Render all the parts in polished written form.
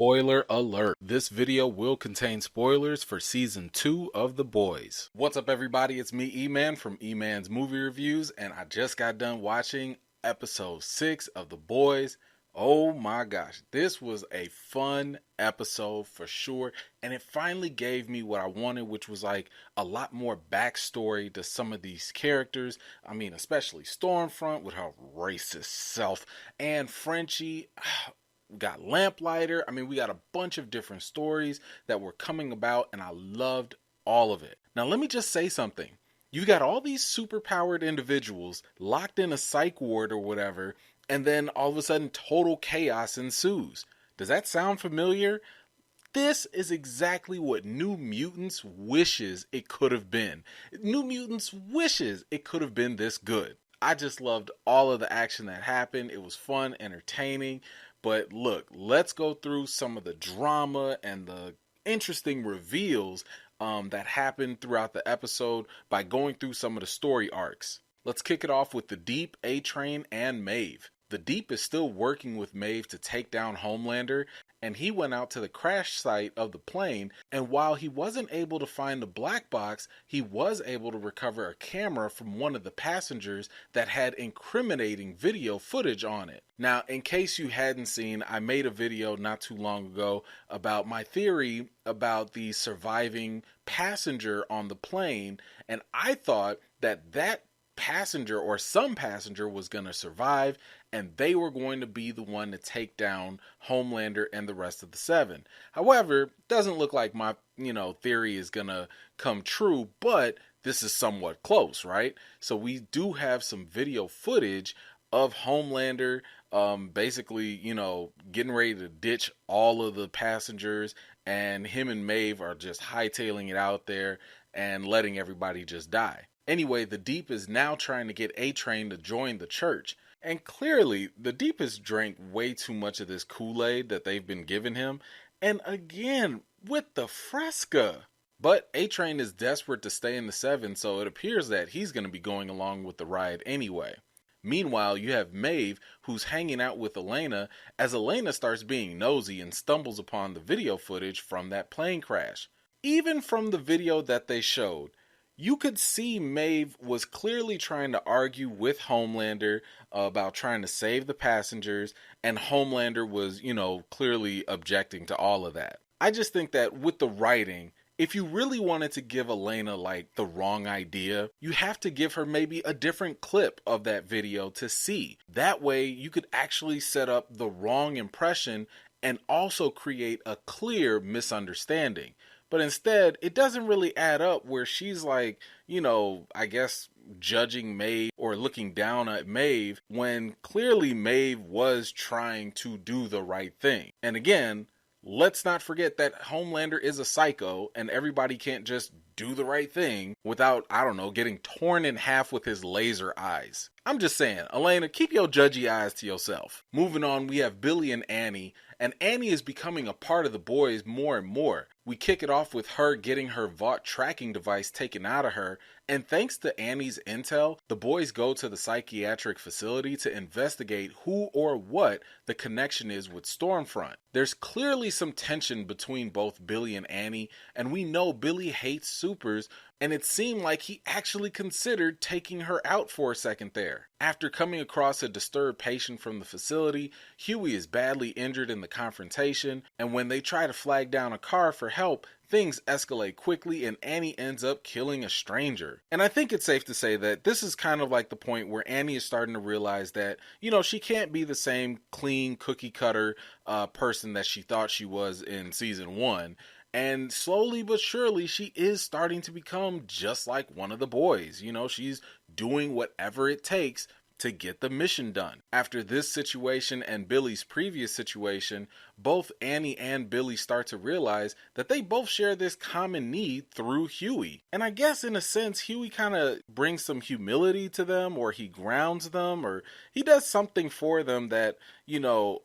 Spoiler alert. This video will contain spoilers for season 2 of The Boys. What's up everybody, it's me E-Man from E-Man's Movie Reviews, and I just got done watching episode 6 of The Boys. Oh my gosh, this was a fun episode for sure, and it finally gave me what I wanted, which was like a lot more backstory to some of these characters. I mean, especially Stormfront with her racist self, and Frenchie. We got Lamplighter. I mean, we got a bunch of different stories that were coming about, and I loved all of it. Now, let me just say something. You got all these superpowered individuals locked in a psych ward or whatever, and then all of a sudden total chaos ensues. Does that sound familiar? This is exactly what New Mutants wishes it could have been. New Mutants wishes it could have been this good. I just loved all of the action that happened. It was fun, entertaining. But look, let's go through some of the drama and the interesting reveals that happened throughout the episode by going through some of the story arcs. Let's kick it off with the Deep, A-Train, and Maeve. The Deep is still working with Maeve to take down Homelander, and he went out to the crash site of the plane, and while he wasn't able to find the black box, he was able to recover a camera from one of the passengers that had incriminating video footage on it. Now, in case you hadn't seen, I made a video not too long ago about my theory about the surviving passenger on the plane, and I thought that passenger or some passenger was going to survive, and they were going to be the one to take down Homelander and the rest of the 7. However, doesn't look like my, theory is going to come true, but this is somewhat close, right? So we do have some video footage of Homelander basically, getting ready to ditch all of the passengers, and him and Maeve are just hightailing it out there and letting everybody just die. Anyway, the Deep is now trying to get A-Train to join the church. And clearly, the Deep has drank way too much of this Kool-Aid that they've been giving him. And again, with the Fresca. But A-Train is desperate to stay in the 7, so it appears that he's going to be going along with the ride anyway. Meanwhile, you have Maeve, who's hanging out with Elena, as Elena starts being nosy and stumbles upon the video footage from that plane crash. Even from the video that they showed, you could see Maeve was clearly trying to argue with Homelander about trying to save the passengers, and Homelander was, clearly objecting to all of that. I just think that with the writing, if you really wanted to give Elena the wrong idea, you have to give her maybe a different clip of that video to see. That way you could actually set up the wrong impression and also create a clear misunderstanding. But instead, it doesn't really add up where she's I guess judging Maeve or looking down at Maeve when clearly Maeve was trying to do the right thing. And again, let's not forget that Homelander is a psycho, and everybody can't just do the right thing without, getting torn in half with his laser eyes. I'm just saying, Elena, keep your judgy eyes to yourself. Moving on, we have Billy and Annie is becoming a part of the boys more and more. We kick it off with her getting her Vought tracking device taken out of her, and thanks to Annie's intel, the boys go to the psychiatric facility to investigate who or what the connection is with Stormfront. There's clearly some tension between both Billy and Annie, and we know Billy hates supers, and it seemed like he actually considered taking her out for a second there. After coming across a disturbed patient from the facility, Hughie is badly injured in the confrontation, and when they try to flag down a car for help, things escalate quickly and Annie ends up killing a stranger. And I think it's safe to say that this is kind of like the point where Annie is starting to realize that, she can't be the same clean cookie cutter person that she thought she was in season 1. And slowly but surely, she is starting to become just like one of the boys. She's doing whatever it takes to get the mission done. After this situation and Billy's previous situation, both Annie and Billy start to realize that they both share this common need through Hughie. And I guess in a sense, Hughie kind of brings some humility to them, or he grounds them, or he does something for them that,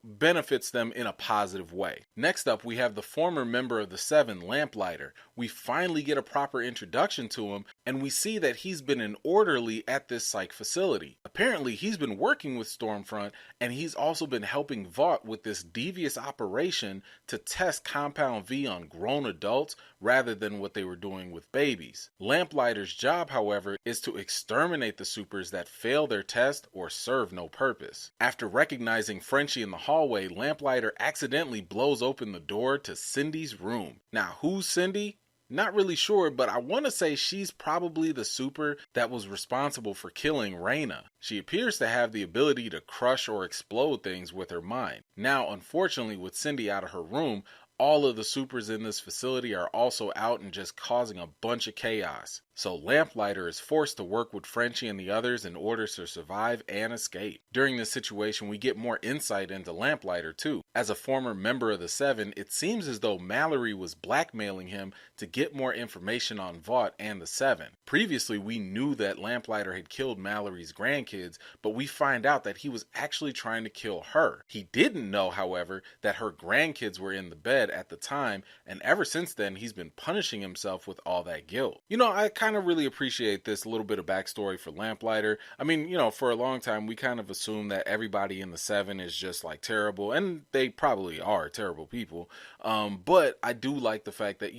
benefits them in a positive way. Next up, we have the former member of the 7, Lamplighter. We finally get a proper introduction to him, and we see that he's been an orderly at this psych facility. Apparently, apparently he's been working with Stormfront, and he's also been helping Vought with this devious operation to test Compound V on grown adults rather than what they were doing with babies. Lamplighter's job, however, is to exterminate the supers that fail their test or serve no purpose. After recognizing Frenchie in the hallway, Lamplighter accidentally blows open the door to Cindy's room. Now, who's Cindy? Not really sure, but I want to say she's probably the super that was responsible for killing Raina. She appears to have the ability to crush or explode things with her mind. Now, unfortunately, with Cindy out of her room, all of the supers in this facility are also out and just causing a bunch of chaos. So Lamplighter is forced to work with Frenchie and the others in order to survive and escape. During this situation, we get more insight into Lamplighter too. As a former member of the Seven, it seems as though Mallory was blackmailing him to get more information on Vought and the Seven. Previously, we knew that Lamplighter had killed Mallory's grandkids, but we find out that he was actually trying to kill her. He didn't know, however, that her grandkids were in the bed at the time, and ever since then, he's been punishing himself with all that guilt. I kind of really appreciate this little bit of backstory for Lamplighter. I mean, for a long time, we kind of assumed that everybody in the Seven is just like terrible, and they probably are terrible people. But I do like the fact that,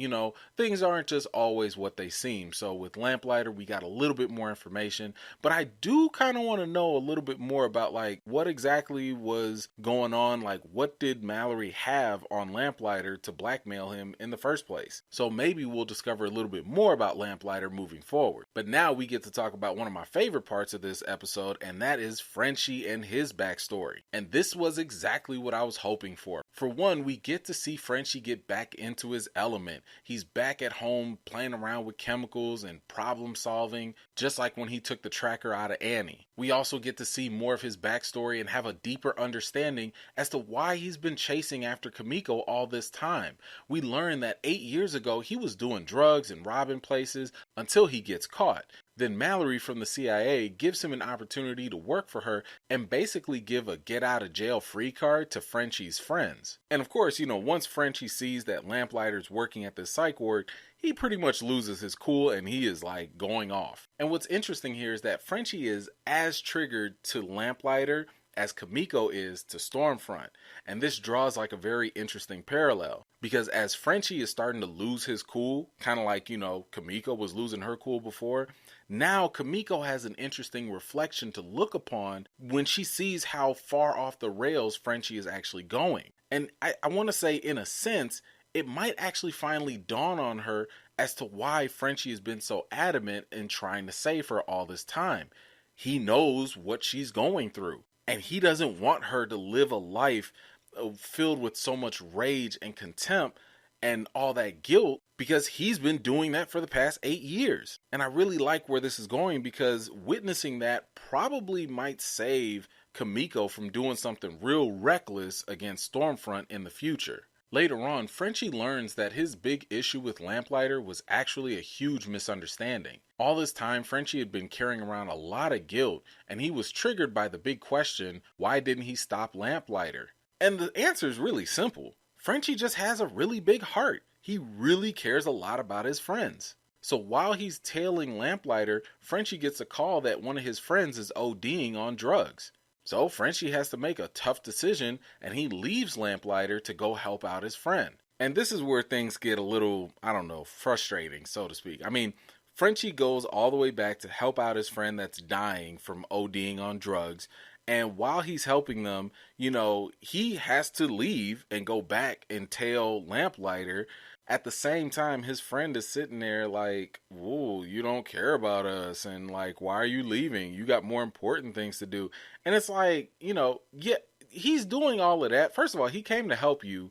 things aren't just always what they seem. So with Lamplighter, we got a little bit more information, but I do kind of want to know a little bit more about like what exactly was going on. Like, what did Mallory have on Lamplighter to blackmail him in the first place? So maybe we'll discover a little bit more about Lamplighter moving forward. But now we get to talk about one of my favorite parts of this episode, and that is Frenchie and his backstory. And this was exactly what I was hoping for. For one, we get to see Frenchie get back into his element. He's back at home playing around with chemicals and problem solving, just like when he took the tracker out of Annie. We also get to see more of his backstory and have a deeper understanding as to why he's been chasing after Kimiko all this time. We learn that 8 years ago he was doing drugs and robbing places until he gets caught. Then Mallory from the CIA gives him an opportunity to work for her and basically give a get out of jail free card to Frenchie's friends. And of course, once Frenchie sees that Lamplighter's working at this psych ward, he pretty much loses his cool and he is like going off. And what's interesting here is that Frenchie is as triggered to Lamplighter as Kimiko is to Stormfront. And this draws like a very interesting parallel, because as Frenchie is starting to lose his cool, kind of like, Kimiko was losing her cool before, now Kimiko has an interesting reflection to look upon when she sees how far off the rails Frenchie is actually going. And I want to say, in a sense, it might actually finally dawn on her as to why Frenchie has been so adamant in trying to save her all this time. He knows what she's going through, and he doesn't want her to live a life filled with so much rage and contempt and all that guilt, because he's been doing that for the past 8 years. And I really like where this is going, because witnessing that probably might save Kimiko from doing something real reckless against Stormfront in the future. Later on, Frenchie learns that his big issue with Lamplighter was actually a huge misunderstanding. All this time, Frenchie had been carrying around a lot of guilt, and he was triggered by the big question, why didn't he stop Lamplighter? And the answer is really simple. Frenchie just has a really big heart. He really cares a lot about his friends. So while he's tailing Lamplighter, Frenchie gets a call that one of his friends is ODing on drugs. So Frenchie has to make a tough decision, and he leaves Lamplighter to go help out his friend. And this is where things get a little, frustrating, so to speak. I mean, Frenchie goes all the way back to help out his friend that's dying from ODing on drugs. And while he's helping them, he has to leave and go back and tail Lamplighter. At the same time, his friend is sitting there like, whoa, you don't care about us. And like, why are you leaving? You got more important things to do. And it's like, yeah, he's doing all of that. First of all, he came to help you,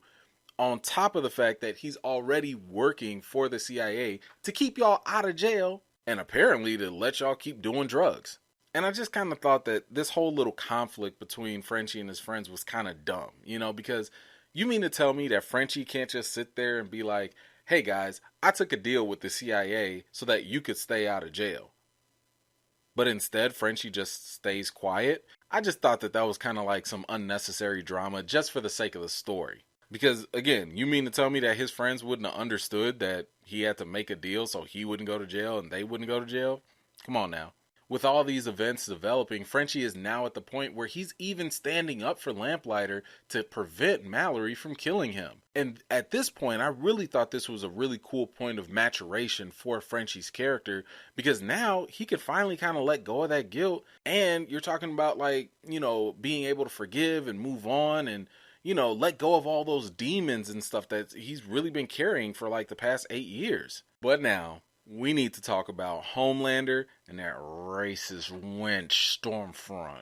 on top of the fact that he's already working for the CIA to keep y'all out of jail and apparently to let y'all keep doing drugs. And I just kind of thought that this whole little conflict between Frenchie and his friends was kind of dumb, because you mean to tell me that Frenchie can't just sit there and be like, hey guys, I took a deal with the CIA so that you could stay out of jail. But instead, Frenchie just stays quiet. I just thought that was kind of like some unnecessary drama just for the sake of the story. Because again, you mean to tell me that his friends wouldn't have understood that he had to make a deal so he wouldn't go to jail and they wouldn't go to jail? Come on now. With all these events developing, Frenchie is now at the point where he's even standing up for Lamplighter to prevent Mallory from killing him. And at this point, I really thought this was a really cool point of maturation for Frenchie's character, because now he could finally kind of let go of that guilt. And you're talking about, like, you know, being able to forgive and move on and, you know, let go of all those demons and stuff that he's really been carrying for like the past 8 years. But now we need to talk about Homelander and that racist wench Stormfront.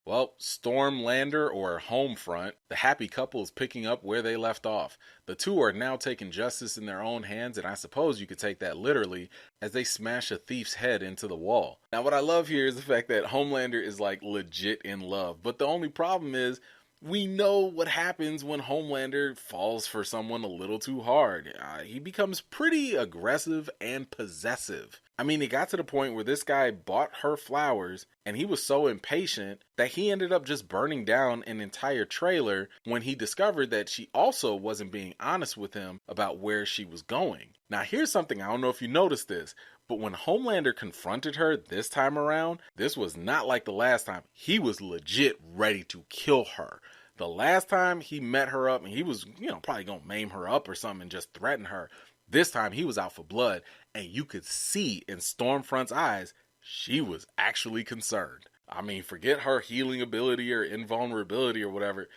Well, Stormlander or Homefront, the happy couple is picking up where they left off. The two are now taking justice in their own hands, and I suppose you could take that literally, as they smash a thief's head into the wall. Now, what I love here is the fact that Homelander is like legit in love, but the only problem is we know what happens when Homelander falls for someone a little too hard. He becomes pretty aggressive and possessive. I mean, it got to the point where this guy bought her flowers and he was so impatient that he ended up just burning down an entire trailer when he discovered that she also wasn't being honest with him about where she was going. Now, here's something, I don't know if you noticed this, but when Homelander confronted her this time around, this was not like the last time. He was legit ready to kill her. The last time he met her up and he was, you know, probably gonna maim her up or something and just threaten her. This time he was out for blood, and you could see in Stormfront's eyes, she was actually concerned. I mean, forget her healing ability or invulnerability or whatever.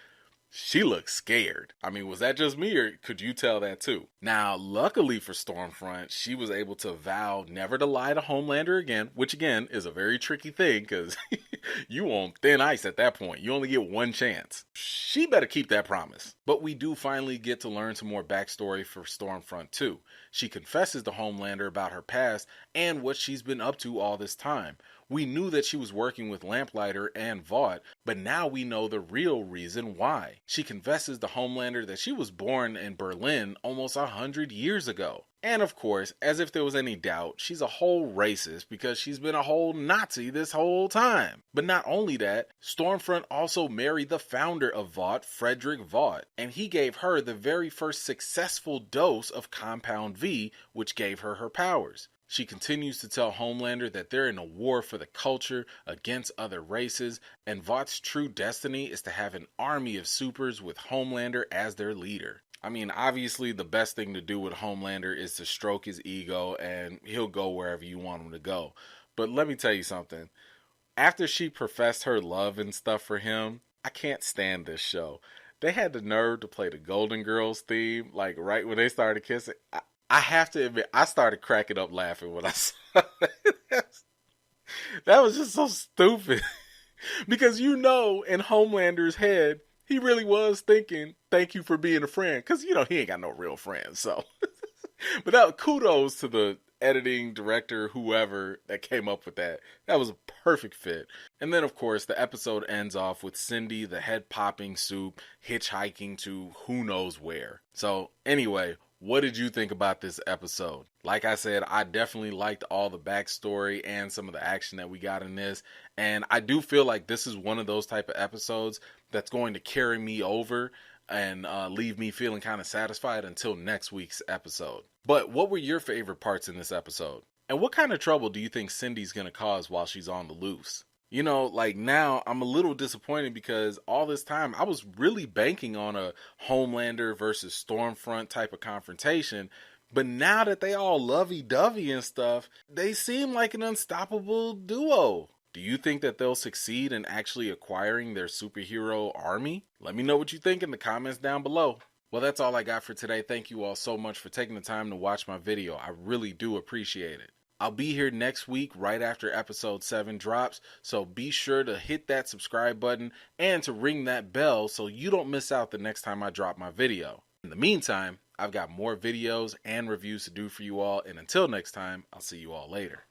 She looked scared. I mean, was that just me, or could you tell that too? Now, luckily for Stormfront, she was able to vow never to lie to Homelander again, which again is a very tricky thing because you on thin ice at that point. You only get one chance. She better keep that promise. But we do finally get to learn some more backstory for Stormfront too. She confesses to Homelander about her past and what she's been up to all this time. We knew that she was working with Lamplighter and Vought, but now we know the real reason why. She confesses to Homelander that she was born in Berlin almost 100 years ago. And of course, as if there was any doubt, she's a whole racist because she's been a whole Nazi this whole time. But not only that, Stormfront also married the founder of Vought, Frederick Vought, and he gave her the very first successful dose of Compound V, which gave her her powers. She continues to tell Homelander that they're in a war for the culture against other races, and Vought's true destiny is to have an army of supers with Homelander as their leader. I mean, obviously the best thing to do with Homelander is to stroke his ego and he'll go wherever you want him to go. But let me tell you something. After she professed her love and stuff for him, I can't stand this show. They had the nerve to play the Golden Girls theme, like right when they started kissing. I have to admit, I started cracking up laughing when I saw it. That was just so stupid. Because you know, in Homelander's head, he really was thinking, thank you for being a friend. Because, you know, he ain't got no real friends. So, but that kudos to the editing director, whoever that came up with that. That was a perfect fit. And then, of course, the episode ends off with Cindy, the head popping soup, hitchhiking to who knows where. So, anyway, what did you think about this episode? Like I said, I definitely liked all the backstory and some of the action that we got in this. And I do feel like this is one of those type of episodes that's going to carry me over and leave me feeling kind of satisfied until next week's episode. But what were your favorite parts in this episode? And what kind of trouble do you think Cindy's going to cause while she's on the loose? You know, like now I'm a little disappointed because all this time I was really banking on a Homelander versus Stormfront type of confrontation. But now that they all lovey-dovey and stuff, they seem like an unstoppable duo. Do you think that they'll succeed in actually acquiring their superhero army? Let me know what you think in the comments down below. Well, that's all I got for today. Thank you all so much for taking the time to watch my video. I really do appreciate it. I'll be here next week right after episode 7 drops, so be sure to hit that subscribe button and to ring that bell so you don't miss out the next time I drop my video. In the meantime, I've got more videos and reviews to do for you all, and until next time, I'll see you all later.